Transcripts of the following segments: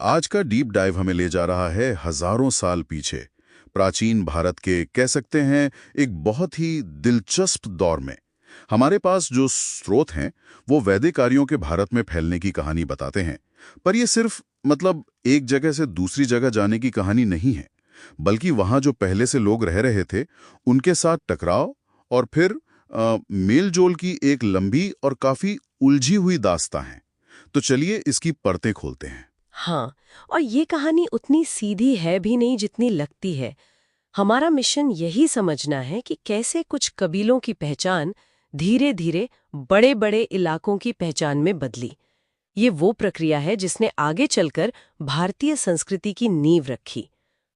आज का deep dive हमें ले जा रहा है हजारों साल पीछे, प्राचीन भारत के कह सकते हैं एक बहुत ही दिलचस्प दौर में। हमारे पास जो स्रोत हैं वो वैदिक आर्यों के भारत में फैलने की कहानी बताते हैं, पर ये सिर्फ एक जगह से दूसरी जगह जाने की कहानी नहीं है, बल्कि वहां जो पहले से लोग रह रहे थे उनके साथ टकराव और फिर मेलजोल की एक लंबी और काफी उलझी हुई दास्तां है। तो चलिए इसकी परतें खोलते हैं। हाँ, और ये कहानी उतनी सीधी है भी नहीं जितनी लगती है। हमारा मिशन यही समझना है कि कैसे कुछ कबीलों की पहचान धीरे धीरे बड़े बड़े इलाकों की पहचान में बदली। ये वो प्रक्रिया है जिसने आगे चलकर भारतीय संस्कृति की नींव रखी।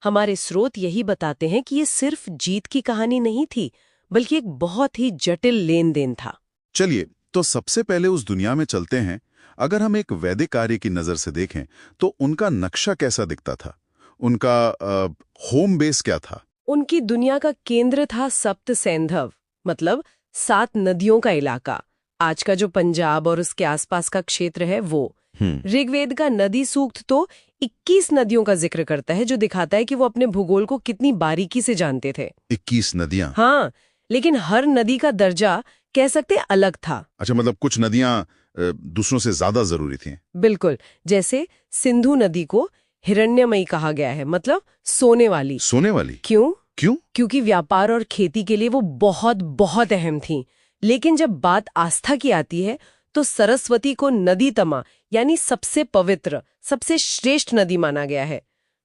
हमारे स्रोत यही बताते हैं कि ये सिर्फ जीत की कहानी नहीं थी, बल्कि एक बहुत ही जटिल लेन देन था। चलिए तो सबसे पहले उस दुनिया में चलते हैं। अगर हम एक वैदिक कार्य की नजर से देखें तो उनका नक्शा कैसा दिखता था? उनका होम बेस क्या था? उनकी दुनिया का केंद्र था सप्त सैंधव, मतलब 7 नदियों का इलाका। आज का जो पंजाब और उसके आसपास का क्षेत्र है वो। ऋग्वेद का नदी सूक्त तो 21 नदियों का जिक्र करता है, जो दिखाता है कि वो अपने भूगोल को कितनी बारीकी से जानते थे। 21 नदियां? हाँ, लेकिन हर नदी का दर्जा कह सकते अलग था। अच्छा, मतलब कुछ नदियां दूसरों से ज्यादा जरूरी थीं। बिल्कुल, जैसे सिंधु नदी को हिरण्यमयी कहा गया है, मतलब सोने वाली। सोने वाली? क्यों? क्यों? क्योंकि व्यापार और खेती के लिए वो बहुत बहुत अहम थी। लेकिन जब बात आस्था की आती है तो सरस्वती को नदी तमा, यानी सबसे पवित्र, सबसे श्रेष्ठ नदी माना गया है।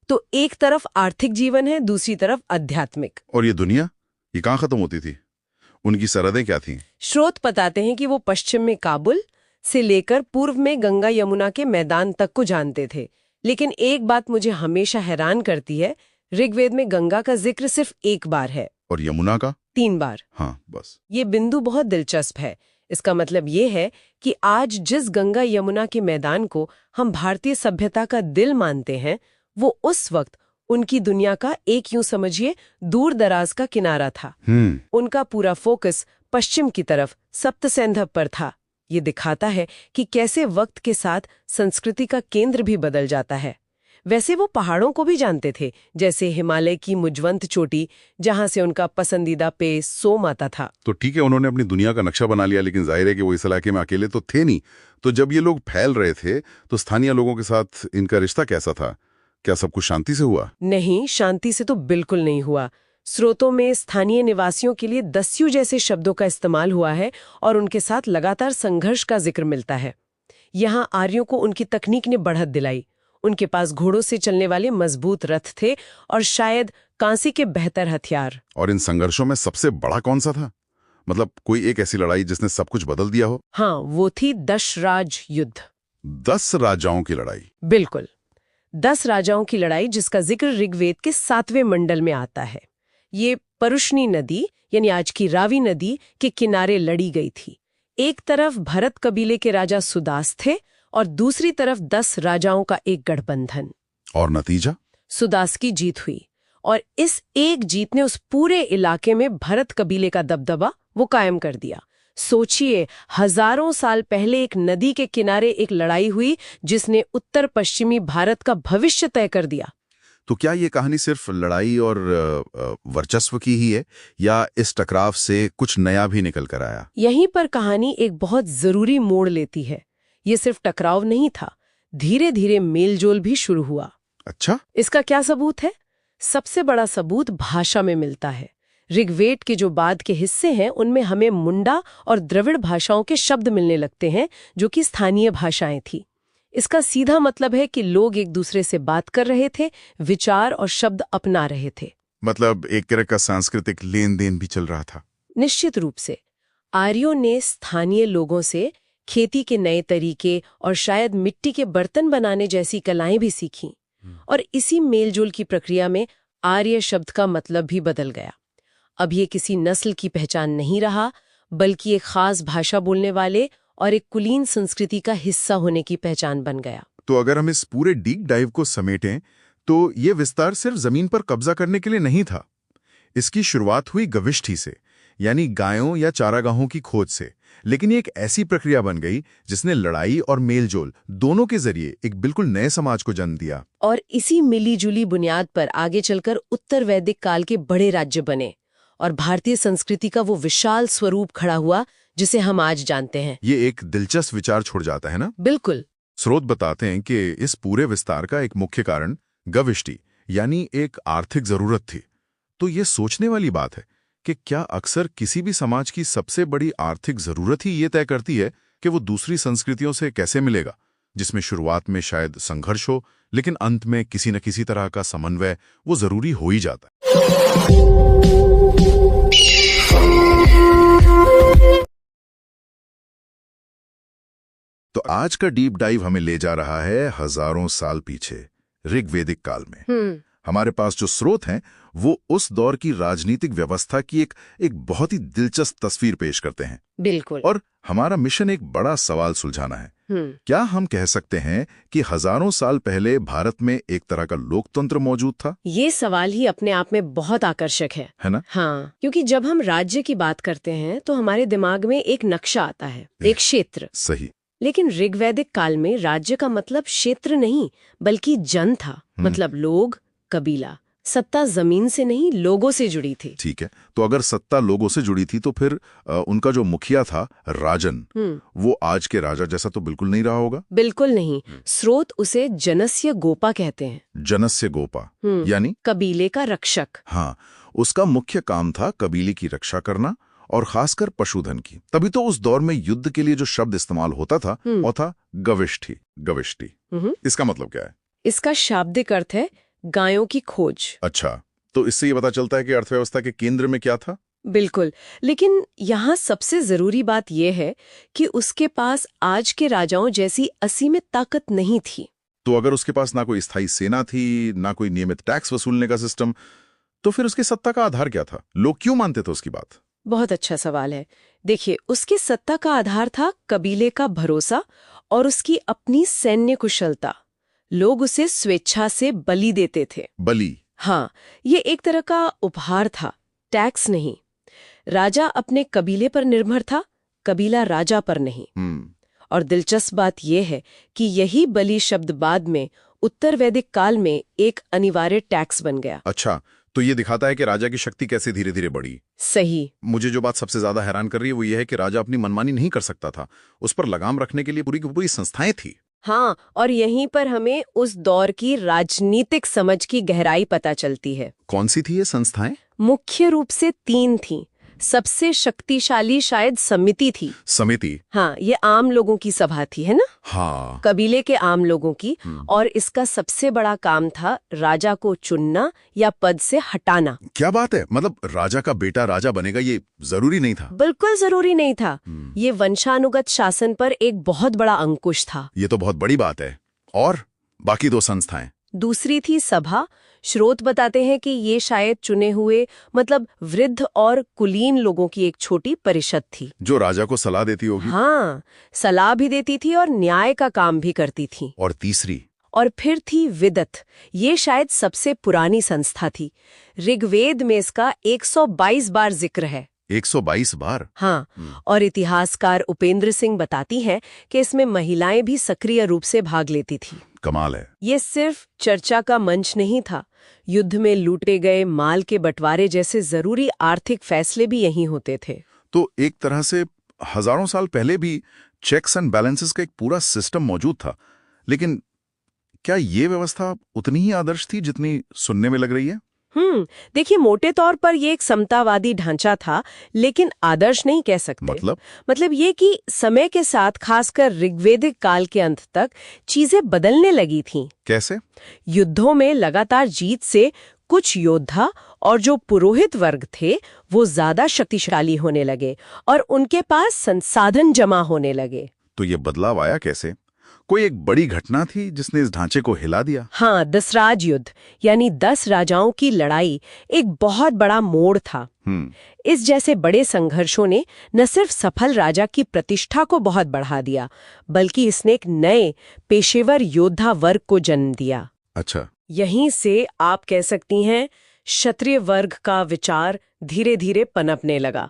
तो एक तरफ आर्थिक जीवन है, दूसरी तरफ आध्यात्मिक। और ये दुनिया, ये कहाँ खत्म होती थी? उनकी सरहदें क्या थीं? स्रोत बताते हैं कि वो पश्चिम में काबुल से लेकर पूर्व में गंगा यमुना के मैदान तक को जानते थे। लेकिन एक बात मुझे हमेशा हैरान करती है, ऋग्वेद में गंगा का जिक्र सिर्फ एक बार है और यमुना का 3 बार। हाँ, बस। ये बिंदु बहुत दिलचस्प है। इसका मतलब ये है कि आज जिस गंगा यमुना के मैदान को हम भारतीय सभ्यता का दिल मानते हैं, वो उस वक्त उनकी दुनिया का एक, यूं समझिए, दूर दराज का किनारा था। उनका पूरा फोकस पश्चिम की तरफ सप्तसैंधव पर था। ये दिखाता है कि कैसे वक्त के साथ संस्कृति का केंद्र भी बदल जाता है। वैसे वो पहाड़ों को भी जानते थे, जैसे हिमालय की मुजवंत चोटी, जहां से उनका पसंदीदा पेय सोम आता था। तो ठीक है, उन्होंने अपनी दुनिया का नक्शा बना लिया, लेकिन जाहिर है कि वो इस इलाके में अकेले तो थे नहीं। तो जब ये लोग फैल रहे थे तो स्थानीय लोगों के साथ इनका रिश्ता कैसा था? क्या सब कुछ शांति से हुआ? नहीं, शांति से तो बिल्कुल नहीं हुआ। स्रोतों में स्थानीय निवासियों के लिए दस्यु जैसे शब्दों का इस्तेमाल हुआ है और उनके साथ लगातार संघर्ष का जिक्र मिलता है। यहाँ आर्यों को उनकी तकनीक ने बढ़त दिलाई। उनके पास घोड़ों से चलने वाले मजबूत रथ थे और शायद कांसे के बेहतर हथियार। और इन संघर्षों में सबसे बड़ा कौन सा था? मतलब कोई एक ऐसी लड़ाई जिसने सब कुछ बदल दिया हो? हाँ, वो थी दशराज युद्ध। 10 राजाओं की लड़ाई? बिल्कुल, 10 राजाओं की लड़ाई, जिसका जिक्र ऋग्वेद के 7वें मंडल में आता है। ये परुष्णी नदी, यानी आज की रावी नदी के किनारे लड़ी गई थी। एक तरफ भरत कबीले के राजा सुदास थे और दूसरी तरफ 10 राजाओं का एक गठबंधन। और नतीजा? सुदास की जीत हुई, और इस एक जीत ने उस पूरे इलाके में भरत कबीले का दबदबा वो कायम कर दिया। सोचिए, हजारों साल पहले एक नदी के किनारे एक लड़ाई हुई जिसने उत्तर पश्चिमी भारत का भविष्य तय कर दिया। तो क्या ये कहानी सिर्फ लड़ाई और वर्चस्व की ही है, या इस टकराव से कुछ नया भी निकल कर आया? यहीं पर कहानी एक बहुत जरूरी मोड़ लेती है। ये सिर्फ टकराव नहीं था, धीरे धीरे मेलजोल भी शुरू हुआ। अच्छा, इसका क्या सबूत है? सबसे बड़ा सबूत भाषा में मिलता है। ऋग्वेद के जो बाद के हिस्से हैं उनमें हमें मुंडा और द्रविड़ भाषाओं के शब्द मिलने लगते हैं, जो कि स्थानीय भाषाएं थी। इसका सीधा मतलब है कि लोग एक दूसरे से बात कर रहे थे, विचार और शब्द अपना रहे थे। मतलब एक तरह का सांस्कृतिक लेन देन भी चल रहा था। निश्चित रूप से आर्यों ने स्थानीय लोगों से खेती के नए तरीके और शायद मिट्टी के बर्तन बनाने जैसी कलाएं भी सीखीं। और इसी मेलजोल की प्रक्रिया में आर्य शब्द का मतलब भी बदल गया। अब ये किसी नस्ल की पहचान नहीं रहा, बल्कि एक खास भाषा बोलने वाले और एक कुलीन संस्कृति का हिस्सा होने की पहचान बन गया। तो अगर हम इस पूरे डीप डाइव को समेटें तो ये विस्तार सिर्फ जमीन पर कब्जा करने के लिए नहीं था। इसकी शुरुआत हुई गविष्ठी से, यानी गायों या चारागाहों की खोज से। लेकिन ये एक ऐसी प्रक्रिया बन गई जिसने लड़ाई और मेलजोल दोनों के जरिए एक बिल्कुल नए समाज को जन्म दिया। और इसी मिली-जुली बुनियाद पर आगे चलकर उत्तर वैदिक काल के बड़े राज्य बने और भारतीय संस्कृति का वो विशाल स्वरूप खड़ा हुआ जिसे हम आज जानते हैं। ये एक दिलचस्प विचार छोड़ जाता है ना? बिल्कुल। स्रोत बताते हैं कि इस पूरे विस्तार का एक मुख्य कारण गविष्टि यानी एक आर्थिक जरूरत थी। तो ये सोचने वाली बात है कि क्या अक्सर किसी भी समाज की सबसे बड़ी आर्थिक जरूरत ही ये तय करती है कि वो दूसरी संस्कृतियों से कैसे मिलेगा, जिसमें शुरुआत में शायद संघर्ष हो लेकिन अंत में किसी न किसी तरह का समन्वय वो जरूरी हो ही जाता है। तो आज का डीप डाइव हमें ले जा रहा है हजारों साल पीछे, ऋग्वेदिक काल में। हमारे पास जो स्रोत हैं वो उस दौर की राजनीतिक व्यवस्था की एक बहुत ही दिलचस्प तस्वीर पेश करते हैं। बिल्कुल। और हमारा मिशन एक बड़ा सवाल सुलझाना है। क्या हम कह सकते हैं कि हजारों साल पहले भारत में एक तरह का लोकतंत्र मौजूद था? ये सवाल ही अपने आप में बहुत आकर्षक है ना? हाँ, क्योंकि जब हम राज्य की बात करते हैं तो हमारे दिमाग में एक नक्शा आता है, एक क्षेत्र। सही। लेकिन ऋग्वैदिक काल में राज्य का मतलब क्षेत्र नहीं बल्कि जन था। मतलब लोग, कबीला। सत्ता जमीन से नहीं लोगों से जुड़ी थी। ठीक है, तो अगर सत्ता लोगों से जुड़ी थी तो फिर उनका जो मुखिया था राजन, वो आज के राजा जैसा तो बिल्कुल नहीं रहा होगा। बिल्कुल नहीं। स्रोत उसे जनस्य गोपा कहते हैं। जनस्य गोपा यानी कबीले का रक्षक। हाँ, उसका मुख्य काम था कबीले की रक्षा करना और खासकर पशुधन की। तभी तो उस दौर में युद्ध के लिए जो शब्द इस्तेमाल होता था वो था गविष्टि। गविष्टि इसका मतलब क्या है? इसका शाब्दिक अर्थ है गायों की खोज। अच्छा, तो इससे ये पता चलता है कि अर्थव्यवस्था के केंद्र में क्या था। बिल्कुल। लेकिन यहाँ सबसे जरूरी बात यह है कि उसके पास आज के राजाओं जैसी असीमित ताकत नहीं थी। तो अगर उसके पास ना कोई स्थायी सेना थी, ना कोई नियमित टैक्स वसूलने का सिस्टम, तो फिर उसकी सत्ता का आधार क्या था? लोग क्यों मानते थे उसकी बात? बहुत अच्छा सवाल है। देखिए, उसकी सत्ता का आधार था कबीले का भरोसा और उसकी अपनी सैन्य कुशलता। लोग उसे स्वेच्छा से बलि देते थे। बलि? हाँ, ये एक तरह का उपहार था, टैक्स नहीं। राजा अपने कबीले पर निर्भर था, कबीला राजा पर नहीं। और दिलचस्प बात यह है कि यही बलि शब्द बाद में उत्तर वैदिक काल में एक अनिवार्य टैक्स बन गया। अच्छा, तो ये दिखाता है कि राजा की शक्ति कैसे धीरे धीरे बढ़ी। सही। मुझे जो बात सबसे ज्यादा हैरान कर रही है वो ये है कि राजा अपनी मनमानी नहीं कर सकता था, उस पर लगाम रखने के लिए पूरी की पूरी संस्थाएं थी। हाँ, और यहीं पर हमें उस दौर की राजनीतिक समझ की गहराई पता चलती है। कौन सी थी ये संस्थाएं? मुख्य रूप से 3 थीं। सबसे शक्तिशाली शायद समिति थी। समिति? हाँ, ये आम लोगों की सभा थी, है ना? हाँ, कबीले के आम लोगों की। और इसका सबसे बड़ा काम था राजा को चुनना या पद से हटाना। क्या बात है! मतलब राजा का बेटा राजा बनेगा ये जरूरी नहीं था? बिल्कुल जरूरी नहीं था। ये वंशानुगत शासन पर एक बहुत बड़ा अंकुश था। ये तो बहुत बड़ी बात है। और बाकी 2 संस्थाएं? दूसरी थी सभा। स्रोत बताते हैं कि ये शायद चुने हुए मतलब वृद्ध और कुलीन लोगों की एक छोटी परिषद थी जो राजा को सलाह देती होगी। हाँ, सलाह भी देती थी और न्याय का काम भी करती थी। और तीसरी? और फिर थी विदत। ये शायद सबसे पुरानी संस्था थी। ऋग्वेद में इसका 122 बार जिक्र है। 122 बार? हाँ, और इतिहासकार उपेंद्र सिंह बताती हैं कि इसमें महिलाएं भी सक्रिय रूप से भाग लेती थी। कमाल है। ये सिर्फ चर्चा का मंच नहीं था। युद्ध में लूटे गए माल के बंटवारे जैसे जरूरी आर्थिक फैसले भी यहीं होते थे। तो एक तरह से हजारों साल पहले भी चेक्स एंड बैलेंसेस का एक पूरा सिस्टम मौजूद था। लेकिन क्या ये व्यवस्था उतनी ही आदर्श थी जितनी सुनने में लग रही है? देखिए, मोटे तौर पर ये एक समतावादी ढांचा था, लेकिन आदर्श नहीं कह सकते। मतलब ये कि समय के साथ खासकर ऋग्वेदिक काल के अंत तक चीजें बदलने लगी थीं। कैसे? युद्धों में लगातार जीत से कुछ योद्धा और जो पुरोहित वर्ग थे वो ज्यादा शक्तिशाली होने लगे और उनके पास संसाधन जमा होने लगे। तो ये बदलाव आया कैसे? कोई एक बड़ी घटना थी जिसने इस ढांचे को हिला दिया? हाँ, दसराज युद्ध यानी 10 राजाओं की लड़ाई एक बहुत बड़ा मोड़ था। इस जैसे बड़े संघर्षों ने न सिर्फ सफल राजा की प्रतिष्ठा को बहुत बढ़ा दिया, बल्कि इसने एक नए पेशेवर योद्धा वर्ग को जन्म दिया। अच्छा। यहीं से आप कह सकती हैं क्षत्रिय वर्ग का विचार धीरे धीरे पनपने लगा।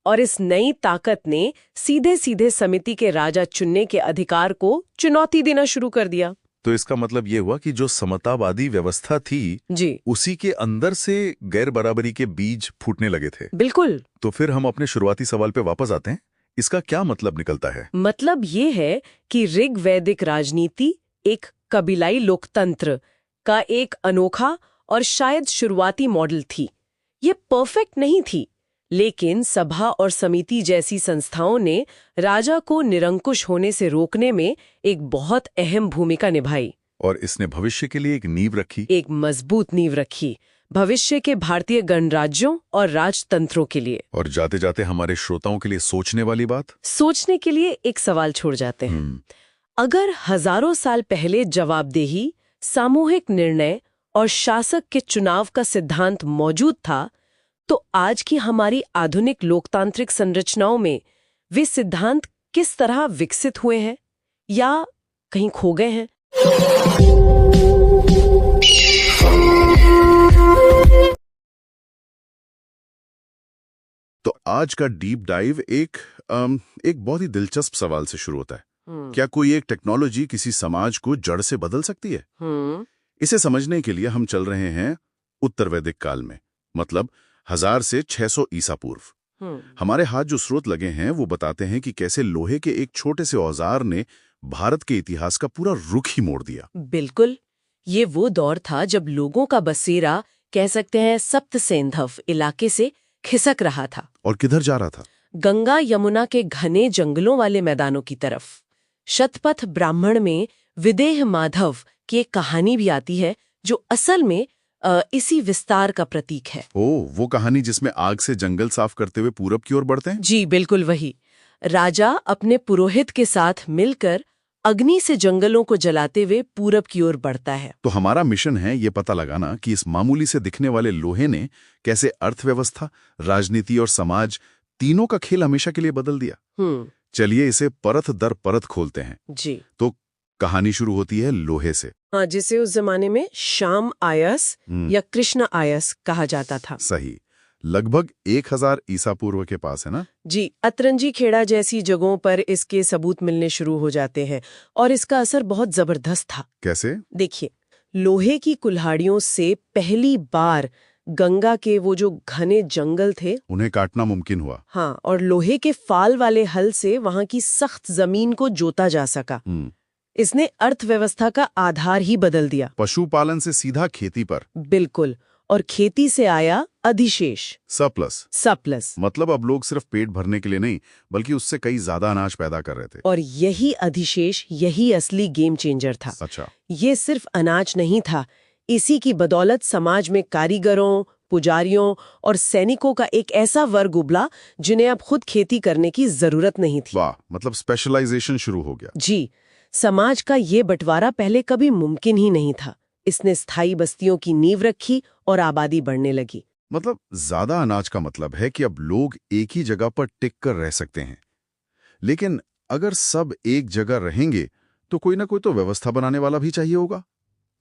और इस नई ताकत ने सीधे सीधे समिति के राजा चुनने के अधिकार को चुनौती देना शुरू कर दिया। तो इसका मतलब ये हुआ कि जो समतावादी व्यवस्था थी जी उसी के अंदर से गैर बराबरी के बीज फूटने लगे थे। बिल्कुल। तो फिर हम अपने शुरुआती सवाल पे वापस आते हैं। इसका क्या मतलब निकलता है? मतलब ये है कि ऋग्वैदिक राजनीति एक कबीलाई लोकतंत्र का एक अनोखा और शायद शुरुआती मॉडल थी। ये परफेक्ट नहीं थी, लेकिन सभा और समिति जैसी संस्थाओं ने राजा को निरंकुश होने से रोकने में एक बहुत अहम भूमिका निभाई। और इसने भविष्य के लिए एक नींव रखी। एक मजबूत नींव रखी भविष्य के भारतीय गणराज्यों और राजतंत्रों के लिए। और जाते जाते हमारे श्रोताओं के लिए सोचने वाली बात, सोचने के लिए एक सवाल छोड़ जाते हैं। अगर हजारों साल पहले जवाबदेही, सामूहिक निर्णय और शासक के चुनाव का सिद्धांत मौजूद था, तो आज की हमारी आधुनिक लोकतांत्रिक संरचनाओं में वे सिद्धांत किस तरह विकसित हुए हैं या कहीं खो गए हैं? तो आज का डीप डाइव एक बहुत ही दिलचस्प सवाल से शुरू होता है। क्या कोई एक टेक्नोलॉजी किसी समाज को जड़ से बदल सकती है? इसे समझने के लिए हम चल रहे हैं उत्तर वैदिक काल में, मतलब 1000 से 600 ईसा पूर्व। हमारे हाथ जो स्रोत लगे हैं वो बताते हैं कि कैसे लोहे के एक छोटे से औजार ने भारत के इतिहास का पूरा रुख ही मोड़ दिया। बिल्कुल, ये वो दौर था जब लोगों का बसेरा, कह सकते हैं, सप्त सेंधव इलाके से खिसक रहा था। और किधर जा रहा था? गंगा यमुना के घने जंगलों वाले मैदानों की तरफ। शतपथ ब्राह्मण में विदेह माधव की एक कहानी भी आती है जो असल में इसी विस्तार का प्रतीक है। वो कहानी जिसमें आग से जंगल साफ करते हुए पूरब की ओर बढ़ते हैं? जी बिल्कुल वही। राजा अपने पुरोहित के साथ मिलकर अग्नि से जंगलों को जलाते हुए पूरब की ओर बढ़ता है। तो हमारा मिशन है ये पता लगाना कि इस मामूली से दिखने वाले लोहे ने कैसे अर्थव्यवस्था, राजनीति और समाज तीनों का खेल हमेशा के लिए बदल दिया। चलिए इसे परत दर परत खोलते हैं। जी। तो कहानी शुरू होती है लोहे से। हाँ, जिसे उस जमाने में श्याम आयस या कृष्ण आयस कहा जाता था। सही। लगभग 1000 ईसा पूर्व के पास है ना? जी, अतरंजी खेड़ा जैसी जगहों पर इसके सबूत मिलने शुरू हो जाते हैं और इसका असर बहुत जबरदस्त था। कैसे? देखिए, लोहे की कुल्हाड़ियों से पहली बार गंगा के वो जो घने जंगल थे उन्हें काटना मुमकिन हुआ। हाँ, और लोहे के फाल वाले हल से वहां की सख्त जमीन को जोता जा सका। इसने अर्थव्यवस्था का आधार ही बदल दिया। पशुपालन से सीधा खेती पर। बिल्कुल। और खेती से आया अधिशेष, सरप्लस। मतलब अब लोग सिर्फ पेट भरने के लिए नहीं बल्कि उससे कई ज्यादा अनाज पैदा कर रहे थे। और यही अधिशेष, यही असली गेम चेंजर था। अच्छा। ये सिर्फ अनाज नहीं था, इसी की बदौलत समाज में कारीगरों, पुजारियों और सैनिकों का एक ऐसा वर्ग उभला जिन्हें अब खुद खेती करने की जरूरत नहीं थी। वाह, मतलब स्पेशलाइजेशन शुरू हो गया। जी, समाज का ये बंटवारा पहले कभी मुमकिन ही नहीं था। इसने स्थायी बस्तियों की नींव रखी और आबादी बढ़ने लगी। मतलब ज्यादा अनाज का मतलब है कि अब लोग एक ही जगह पर टिक कर रह सकते हैं। लेकिन अगर सब एक जगह रहेंगे तो कोई ना कोई तो व्यवस्था बनाने वाला भी चाहिए होगा।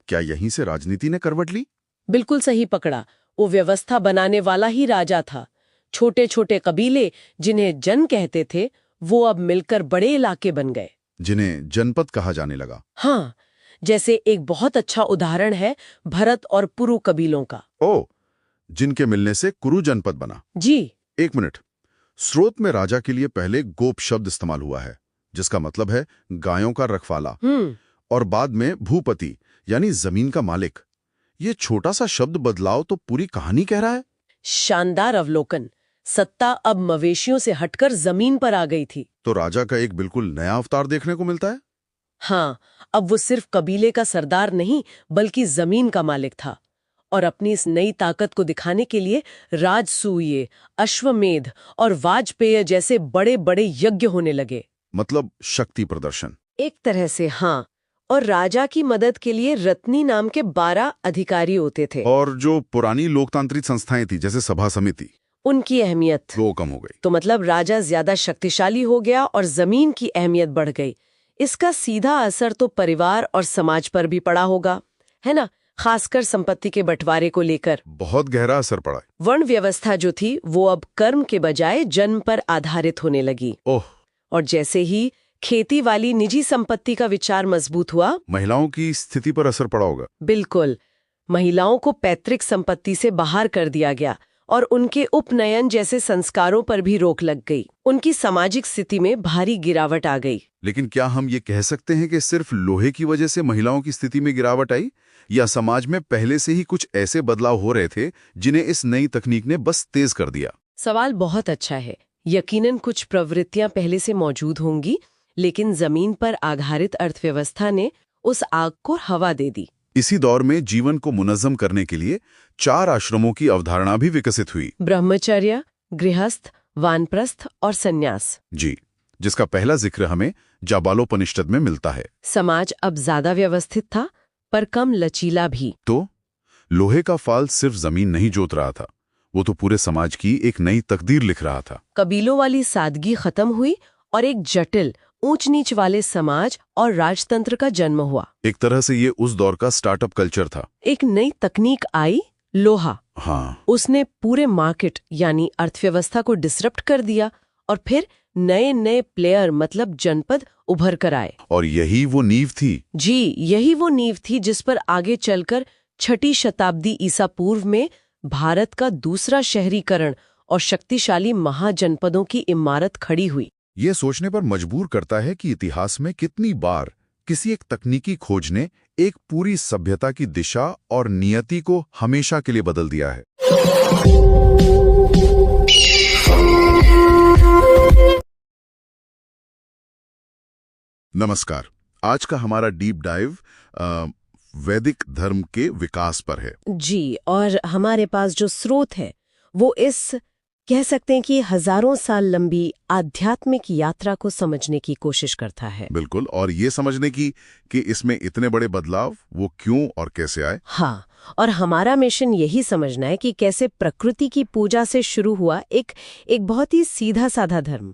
क्या यहीं से राजनीति ने करवट ली? बिल्कुल सही पकड़ा। वो व्यवस्था बनाने वाला ही राजा था। छोटे छोटे कबीले जिन्हें जन कहते थे, वो अब मिलकर बड़े इलाके बन गए, जिन्हें जनपद कहा जाने लगा। हाँ, जैसे एक बहुत अच्छा उदाहरण है भरत और पुरु कबीलों का। जिनके मिलने से कुरु जनपद बना। जी। एक मिनट, स्रोत में राजा के लिए पहले गोप शब्द इस्तेमाल हुआ है, जिसका मतलब है गायों का रखवाला, और बाद में भूपति यानी जमीन का मालिक। ये छोटा सा शब्द बदलाव तो पूरी कहानी कह रहा है। शानदार अवलोकन। सत्ता अब मवेशियों से हटकर जमीन पर आ गई थी। तो राजा का एक बिल्कुल नया अवतार देखने को मिलता है। हाँ, अब वो सिर्फ कबीले का सरदार नहीं बल्कि जमीन का मालिक था। और अपनी इस नई ताकत को दिखाने के लिए राजसूय, अश्वमेध और वाजपेय जैसे बड़े बड़े यज्ञ होने लगे। मतलब शक्ति प्रदर्शन। एक तरह से हाँ। और राजा की मदद के लिए रत्नी नाम के 12 अधिकारी होते थे। और जो पुरानी लोकतांत्रिक संस्थाएं थी जैसे सभा समिति, उनकी अहमियत वो कम हो गई। तो मतलब राजा ज्यादा शक्तिशाली हो गया और जमीन की अहमियत बढ़ गई। इसका सीधा असर तो परिवार और समाज पर भी पड़ा होगा, है ना? खासकर संपत्ति के बंटवारे को लेकर। बहुत गहरा असर पड़ा। वर्ण व्यवस्था जो थी वो अब कर्म के बजाय जन्म पर आधारित होने लगी। ओह, और जैसे ही खेती वाली निजी संपत्ति का विचार मजबूत हुआ, महिलाओं की स्थिति पर असर पड़ा होगा। बिल्कुल, महिलाओं को पैतृक संपत्ति से बाहर कर दिया गया और उनके उपनयन जैसे संस्कारों पर भी रोक लग गई। उनकी सामाजिक स्थिति में भारी गिरावट आ गई। लेकिन क्या हम ये कह सकते हैं कि सिर्फ लोहे की वजह से महिलाओं की स्थिति में गिरावट आई, या समाज में पहले से ही कुछ ऐसे बदलाव हो रहे थे जिन्हें इस नई तकनीक ने बस तेज कर दिया? सवाल बहुत अच्छा है। यकीनन कुछ प्रवृत्तियां पहले से मौजूद होंगी, लेकिन जमीन पर आधारित अर्थव्यवस्था ने उस आग को हवा दे दी। इसी दौर में जीवन को मुनज़्ज़म करने के लिए 4 आश्रमों की अवधारणा भी विकसित हुई। ब्रह्मचर्य, गृहस्थ, वानप्रस्थ और संन्यास। जी, जिसका पहला जिक्र हमें जाबालोपनिषद में मिलता है। समाज अब ज्यादा व्यवस्थित था, पर कम लचीला भी। तो लोहे का फाल सिर्फ जमीन नहीं जोत रहा था, वो तो पूरे समाज की एक नई तकदीर लिख रहा था। कबीलों वाली सादगी खत्म हुई और एक जटिल, ऊंच नीच वाले समाज और राजतंत्र का जन्म हुआ। एक तरह से ये उस दौर का स्टार्टअप कल्चर था। एक नई तकनीक आई, लोहा। हाँ, उसने पूरे मार्केट यानी अर्थव्यवस्था को डिसरप्ट कर दिया और फिर नए नए प्लेयर मतलब जनपद उभर कर आए। और यही वो नींव थी। जी, यही वो नींव थी जिस पर आगे चलकर 6ठी शताब्दी ईसा पूर्व में भारत का दूसरा शहरीकरण और शक्तिशाली महाजनपदों की इमारत खड़ी हुई। ये सोचने पर मजबूर करता है कि इतिहास में कितनी बार किसी एक तकनीकी खोज ने एक पूरी सभ्यता की दिशा और नियति को हमेशा के लिए बदल दिया है। नमस्कार, आज का हमारा डीप डाइव वैदिक धर्म के विकास पर है। जी, और हमारे पास जो स्रोत है वो इस कह सकते हैं कि हजारों साल लंबी आध्यात्मिक यात्रा को समझने की कोशिश करता है। बिल्कुल, और ये समझने की कि इसमें इतने बड़े बदलाव वो क्यों और कैसे आए। हाँ, और हमारा मिशन यही समझना है कि कैसे प्रकृति की पूजा से शुरू हुआ एक बहुत ही सीधा साधा धर्म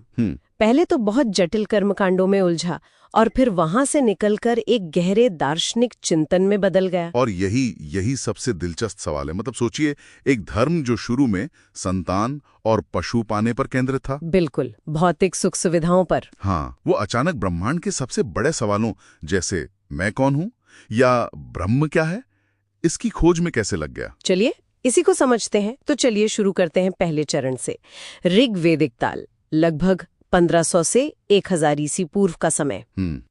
पहले तो बहुत जटिल कर्मकांडों में उलझा और फिर वहां से निकलकर एक गहरे दार्शनिक चिंतन में बदल गया। और यही सबसे दिलचस्प सवाल है। मतलब सोचिए, एक धर्म जो शुरू में संतान और पशु पाने पर केंद्रित था, बिल्कुल, भौतिक सुख सुविधाओं पर, हाँ, वो अचानक ब्रह्मांड के सबसे बड़े सवालों जैसे मैं कौन हूं या ब्रह्म क्या है, इसकी खोज में कैसे लग गया। चलिए इसी को समझते हैं। तो चलिए शुरू करते हैं पहले चरण से। ऋग्वेदिक काल, लगभग 1500 से 1000 ईसी पूर्व का समय।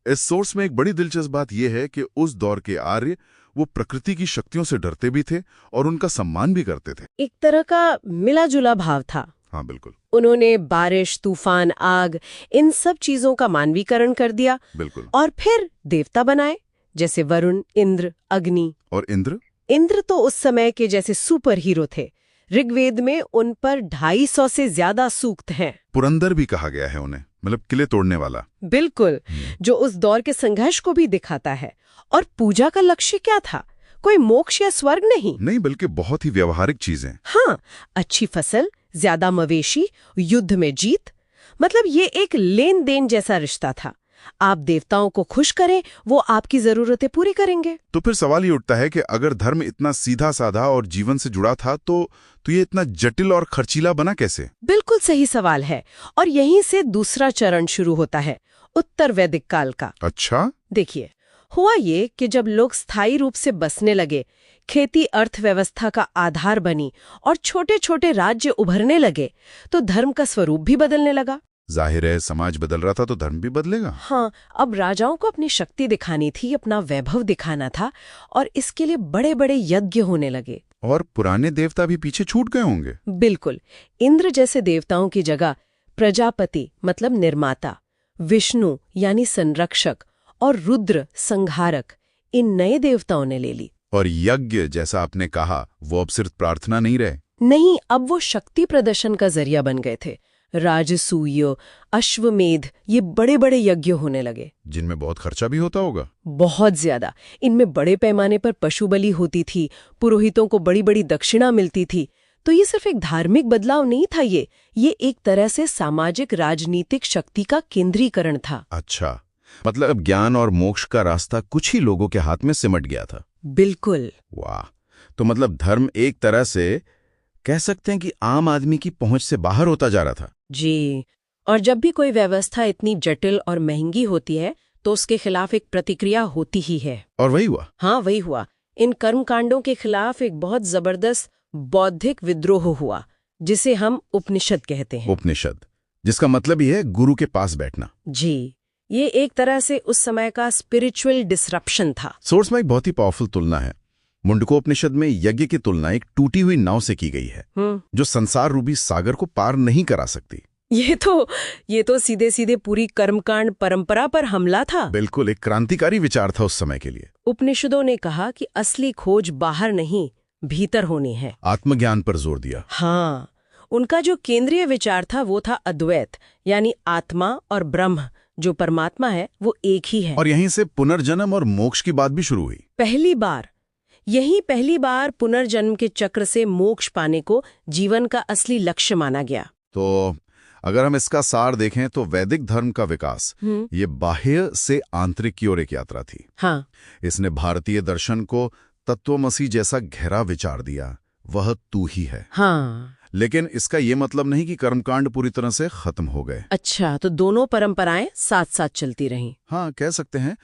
इस सोर्स में एक बड़ी दिलचस्प बात यह है कि उस दौर के आर्य वो प्रकृति की शक्तियों से डरते भी थे और उनका सम्मान भी करते थे। एक तरह का मिला जुला भाव था। हाँ, बिल्कुल। उन्होंने बारिश, तूफान, आग, इन सब चीजों का मानवीकरण कर दिया। बिल्कुल। और फिर देवता बनाए, जैसे वरुण, इंद्र, अग्नि। और इंद्र तो उस समय के जैसे सुपर हीरो थे। ऋग्वेद में उन पर 250 से ज्यादा सूक्त हैं। पुरंदर भी कहा गया है उन्हें, मतलब किले तोड़ने वाला। बिल्कुल, जो उस दौर के संघर्ष को भी दिखाता है। और पूजा का लक्ष्य क्या था? कोई मोक्ष या स्वर्ग नहीं, बल्कि बहुत ही व्यवहारिक चीजें। हाँ, अच्छी फसल, ज्यादा मवेशी, युद्ध में जीत। मतलब ये एक लेन देन जैसा रिश्ता था। आप देवताओं को खुश करें, वो आपकी जरूरतें पूरी करेंगे। तो फिर सवाल ये उठता है कि अगर धर्म इतना सीधा साधा और जीवन से जुड़ा था तो ये इतना जटिल और खर्चीला बना कैसे? बिल्कुल सही सवाल है। और यहीं से दूसरा चरण शुरू होता है, उत्तर वैदिक काल का। अच्छा, देखिए, हुआ ये कि जब लोग स्थायी रूप से बसने लगे, खेती अर्थव्यवस्था का आधार बनी और छोटे छोटे राज्य उभरने लगे, तो धर्म का स्वरूप भी बदलने लगा। जाहिर है, समाज बदल रहा था तो धर्म भी बदलेगा। हाँ, अब राजाओं को अपनी शक्ति दिखानी थी, अपना वैभव दिखाना था, और इसके लिए बड़े बड़े यज्ञ होने लगे। और पुराने देवता भी पीछे छूट गए होंगे। बिल्कुल, इंद्र जैसे देवताओं की जगह प्रजापति मतलब निर्माता, विष्णु यानी संरक्षक और रुद्र संहारक, इन नए देवताओं ने ले ली। और यज्ञ, जैसा आपने कहा, वो अब सिर्फ प्रार्थना नहीं रहे। नहीं, अब वो शक्ति प्रदर्शन का जरिया बन गए थे। राजसूय, अश्वमेध, ये बड़े बड़े यज्ञ होने लगे, जिनमें बहुत खर्चा भी होता होगा। बहुत ज्यादा। इनमें बड़े पैमाने पर पशु बलि होती थी, पुरोहितों को बड़ी बड़ी दक्षिणा मिलती थी। तो ये सिर्फ एक धार्मिक बदलाव नहीं था, ये एक तरह से सामाजिक राजनीतिक शक्ति का केंद्रीकरण था। अच्छा, मतलब ज्ञान और मोक्ष का रास्ता कुछ ही लोगों के हाथ में सिमट गया था। बिल्कुल। वाह, तो मतलब धर्म एक तरह से कह सकते हैं कि आम आदमी की पहुंच से बाहर होता जा रहा था। जी, और जब भी कोई व्यवस्था इतनी जटिल और महंगी होती है तो उसके खिलाफ एक प्रतिक्रिया होती ही है। और वही हुआ। हाँ, वही हुआ। इन कर्मकांडों के खिलाफ एक बहुत जबरदस्त बौद्धिक विद्रोह हुआ, जिसे हम उपनिषद कहते हैं। उपनिषद, जिसका मतलब ही है गुरु के पास बैठना। जी, ये एक तरह से उस समय का स्पिरिचुअल डिसरप्शन था। सोर्स में एक बहुत ही पावरफुल तुलना है। मुंडकोपनिषद में यज्ञ की तुलना एक टूटी हुई नाव से की गई है, जो संसार रूपी सागर को पार नहीं करा सकती। ये तो सीधे सीधे पूरी कर्मकांड परंपरा पर हमला था। बिल्कुल, एक क्रांतिकारी विचार था उस समय के लिए। उपनिषदों ने कहा कि असली खोज बाहर नहीं, भीतर होनी है। आत्मज्ञान पर जोर दिया। हाँ, उनका जो केंद्रीय विचार था वो था अद्वैत, यानी आत्मा और ब्रह्म जो परमात्मा है वो एक ही है। और यहीं से पुनर्जन्म और मोक्ष की बात भी शुरू हुई। पहली बार पुनर्जन्म के चक्र से मोक्ष पाने को जीवन का असली लक्ष्य माना गया। तो अगर हम इसका सार देखें तो वैदिक धर्म का विकास ये बाह्य से आंतरिक की ओर एक यात्रा थी। हाँ, इसने भारतीय दर्शन को तत्वमसी जैसा गहरा विचार दिया, वह तू ही है। हाँ। लेकिन इसका ये मतलब नहीं कि कर्मकांड पूरी तरह से खत्म हो गए। अच्छा, तो दोनों परंपराएं साथ साथ चलती रहीं। हाँ, कह सकते हैं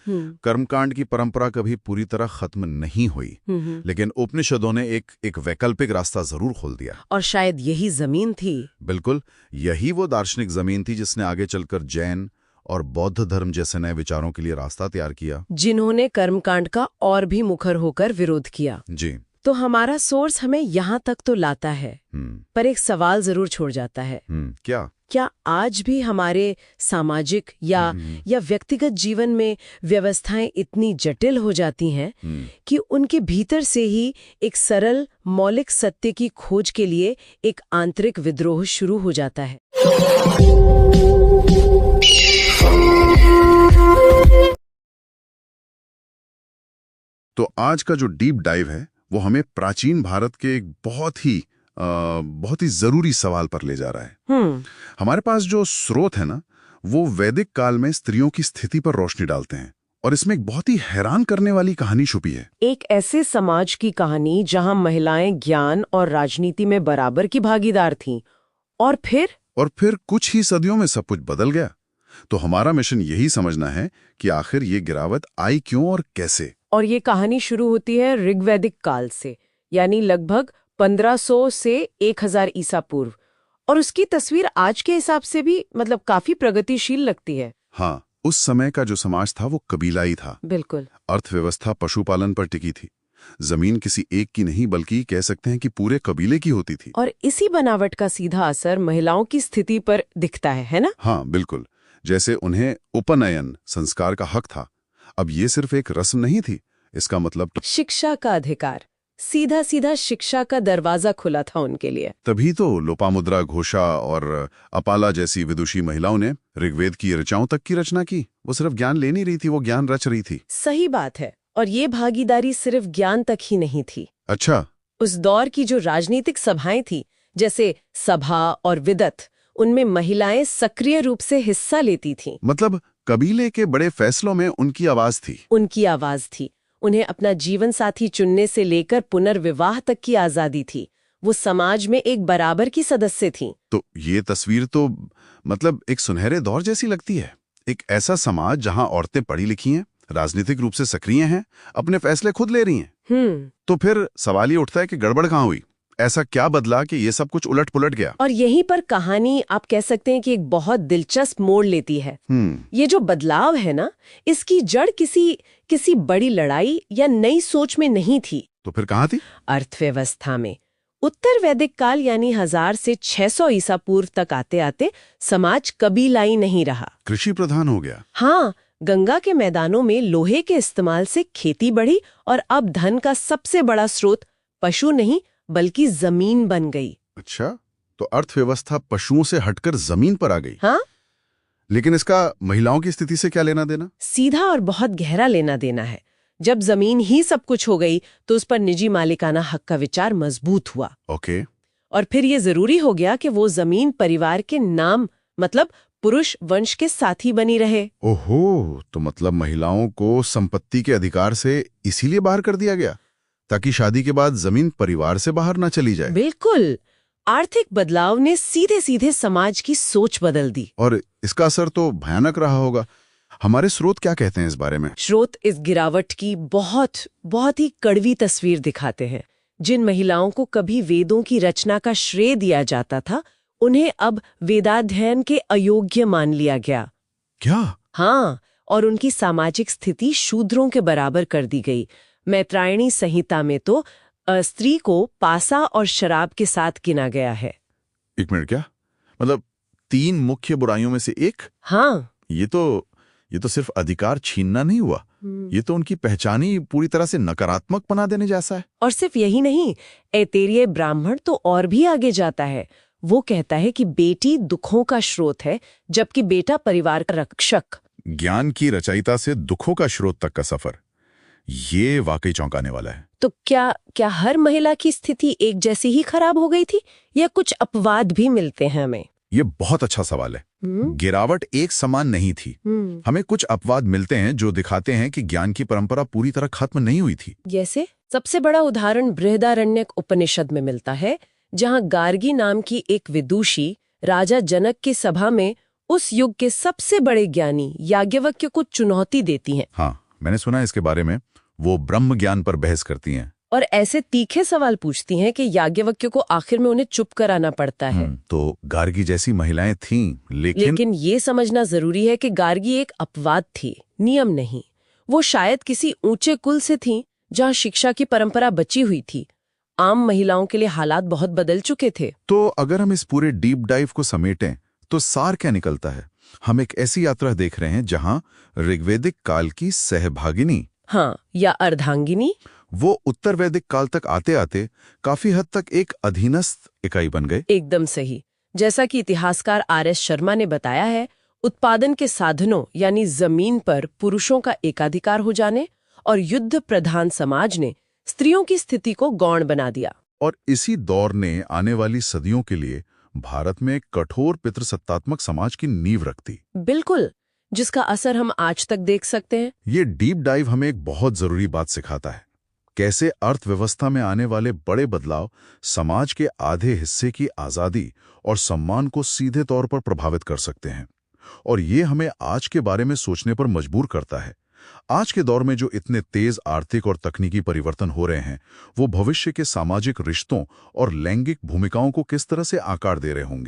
कर्मकांड की परंपरा कभी पूरी तरह खत्म नहीं हुई, लेकिन उपनिषदों ने एक वैकल्पिक रास्ता जरूर खोल दिया। और शायद यही जमीन थी। बिल्कुल, यही वो दार्शनिक जमीन थी जिसने आगे चलकर जैन और बौद्ध धर्म जैसे नए विचारों के लिए रास्ता तैयार किया, जिन्होंने कर्मकांड का और भी मुखर होकर विरोध किया। जी। तो हमारा सोर्स हमें यहाँ तक तो लाता है, पर एक सवाल जरूर छोड़ जाता है। क्या आज भी हमारे सामाजिक या व्यक्तिगत जीवन में व्यवस्थाएं इतनी जटिल हो जाती हैं कि उनके भीतर से ही एक सरल मौलिक सत्य की खोज के लिए एक आंतरिक विद्रोह शुरू हो जाता है? तो आज का जो डीप डाइव है वो हमें प्राचीन भारत के एक बहुत ही जरूरी सवाल पर ले जा रहा है। हमारे पास जो स्रोत है ना, वो वैदिक काल में स्त्रियों की स्थिति पर रोशनी डालते हैं, और इसमें एक बहुत ही हैरान करने वाली कहानी छुपी है। एक ऐसे समाज की कहानी जहां महिलाएं ज्ञान और राजनीति में बराबर की भागीदार थीं, और फिर कुछ ही सदियों में सब कुछ बदल गया। तो हमारा मिशन यही समझना है कि आखिर ये गिरावट आई क्यों और कैसे। और ये कहानी शुरू होती है ऋग्वैदिक काल से, यानी लगभग 1500 से 1000 ईसा पूर्व, और उसकी तस्वीर आज के हिसाब से भी मतलब काफी प्रगतिशील लगती है। हाँ, उस समय का जो समाज था वो कबीलाई था। बिल्कुल। अर्थव्यवस्था पशुपालन पर टिकी थी। जमीन किसी एक की नहीं बल्कि कह सकते हैं कि पूरे कबीले की होती थी। और इसी बनावट का सीधा असर महिलाओं की स्थिति पर दिखता है ना? हाँ, बिल्कुल। जैसे उन्हें उपनयन संस्कार का हक था, अब ये सिर्फ एक रस्म नहीं थी, इसका मतलब शिक्षा का अधिकार। सीधा सीधा शिक्षा का दरवाजा खुला था उनके लिए। तभी तो लोपामुद्रा घोषा और अपाला जैसी विदुषी महिलाओं ने ऋग्वेद की ऋचाओं तक की रचना की। वो सिर्फ ज्ञान ले नहीं रही थी, वो ज्ञान रच रही थी। सही बात है। और ये भागीदारी सिर्फ ज्ञान तक ही नहीं थी। अच्छा। उस दौर की जो राजनीतिक सभाएं थी, जैसे सभा और विदत, उनमें महिलाएं सक्रिय रूप से हिस्सा लेती थीं। मतलब कबीले के बड़े फैसलों में उनकी आवाज थी। उन्हें अपना जीवन साथी चुनने से लेकर पुनर्विवाह तक की आजादी थी। वो समाज में एक बराबर की सदस्य थीं। तो ये तस्वीर तो मतलब एक सुनहरे दौर जैसी लगती है। एक ऐसा समाज जहां औरतें पढ़ी लिखी हैं, राजनीतिक रूप से सक्रिय हैं, अपने फैसले खुद ले रही हैं। तो फिर सवाल ये उठता है कि गड़बड़ कहाँ हुई? ऐसा क्या बदला कि ये सब कुछ उलट पुलट गया? और यहीं पर कहानी आप कह सकते हैं कि एक बहुत दिलचस्प मोड़ लेती है। ये जो बदलाव है ना, इसकी जड़ किसी बड़ी लड़ाई या नई सोच में नहीं थी। तो फिर कहाँ थी? अर्थव्यवस्था में। उत्तर वैदिक काल यानी 1000 से 600 ईसा पूर्व तक आते आते समाज कबीलाई नहीं रहा, कृषि प्रधान हो गया। हाँ, गंगा के मैदानों में लोहे के इस्तेमाल से खेती बढ़ी, और अब धन का सबसे बड़ा स्रोत पशु नहीं बल्कि जमीन बन गई। अच्छा, तो अर्थव्यवस्था पशुओं से हटकर जमीन पर आ गई। हाँ, लेकिन इसका महिलाओं की स्थिति से क्या लेना देना? सीधा और बहुत गहरा लेना देना है। जब जमीन ही सब कुछ हो गई तो उस पर निजी मालिकाना हक का विचार मजबूत हुआ। ओके। और फिर ये जरूरी हो गया कि वो जमीन परिवार के नाम मतलब पुरुष वंश के साथी बनी रहे। ओहो, तो मतलब महिलाओं को संपत्ति के अधिकार से इसीलिए बाहर कर दिया गया ताकि शादी के बाद जमीन परिवार से बाहर ना चली जाए। बिल्कुल। आर्थिक बदलाव ने सीधे सीधे समाज की सोच बदल दी। और इसका असर तो भयानक रहा होगा। हमारे स्रोत क्या कहते हैं इस बारे में? स्रोत इस गिरावट की बहुत ही कड़वी तस्वीर दिखाते हैं। जिन महिलाओं को कभी वेदों की रचना का श्रेय दिया जाता था, उन्हें अब वेदाध्ययन के अयोग्य मान लिया गया। क्या? हाँ, और उनकी सामाजिक स्थिति शूद्रों के बराबर कर दी गई। मैत्रायणी संहिता में तो स्त्री को पासा और शराब के साथ गिना गया है। एक मिनट, क्या मतलब 3 मुख्य बुराइयों में से एक? हाँ, ये तो सिर्फ अधिकार छीनना नहीं हुआ, ये तो उनकी पहचान ही पूरी तरह से नकारात्मक बना देने जैसा है। और सिर्फ यही नहीं, ऐतेरीय ब्राह्मण तो और भी आगे जाता है। वो कहता है कि बेटी दुखों का स्रोत है, जबकि बेटा परिवार का रक्षक। ज्ञान की रचयिता से दुखों का स्रोत तक का सफर, ये वाकई चौंकाने वाला है। तो क्या हर महिला की स्थिति एक जैसी ही खराब हो गई थी, या कुछ अपवाद भी मिलते हैं हमें? ये बहुत अच्छा सवाल है। गिरावट एक समान नहीं थी। हमें कुछ अपवाद मिलते हैं जो दिखाते हैं कि ज्ञान की परंपरा पूरी तरह खत्म नहीं हुई थी। जैसे सबसे बड़ा उदाहरण बृहदारण्यक उपनिषद में मिलता है, जहां गार्गी नाम की एक विदुषी राजा जनक की सभा में उस युग के सबसे बड़े ज्ञानी याज्ञवल्क्य को चुनौती देती हैं। हाँ, मैंने सुना है इसके बारे में। वो ब्रह्म ज्ञान पर बहस करती हैं और ऐसे तीखे सवाल पूछती हैं कि याज्ञवल्क्य को आखिर में उन्हें चुप कराना पड़ता है। तो गार्गी जैसी महिलाएं थीं, लेकिन ये समझना जरूरी है कि गार्गी एक अपवाद थी, नियम नहीं। वो शायद किसी ऊंचे कुल से थीं, जहां शिक्षा की परंपरा बची हुई थी। आम महिलाओं के लिए हालात बहुत बदल चुके थे। तो अगर हम इस पूरे डीप डाइव को समेटें तो सार क्या निकलता है? हम एक ऐसी यात्रा देख रहे हैं जहां ऋग्वैदिक काल की सहभागिनी, हाँ, या अर्धांगिनी, वो उत्तर वैदिक काल तक आते आते काफी हद तक एक अधीनस्थ इकाई बन गए। एकदम सही। जैसा कि इतिहासकार आर.एस. शर्मा ने बताया है, उत्पादन के साधनों यानी जमीन पर पुरुषों का एकाधिकार हो जाने और युद्ध प्रधान समाज ने स्त्रियों की स्थिति को गौण बना दिया। और इसी दौर ने आने वाली सदियों के लिए भारत में कठोर पितृसत्तात्मक समाज की नींव रख दी। बिल्कुल, जिसका असर हम आज तक देख सकते हैं। ये डीप डाइव हमें एक बहुत जरूरी बात सिखाता है, कैसे अर्थव्यवस्था में आने वाले बड़े बदलाव समाज के आधे हिस्से की आजादी और सम्मान को सीधे तौर पर प्रभावित कर सकते हैं। और ये हमें आज के बारे में सोचने पर मजबूर करता है। आज के दौर में जो इतने तेज आर्थिक और तकनीकी परिवर्तन हो रहे हैं, वो भविष्य के सामाजिक रिश्तों और लैंगिक भूमिकाओं को किस तरह से आकार दे रहे होंगे।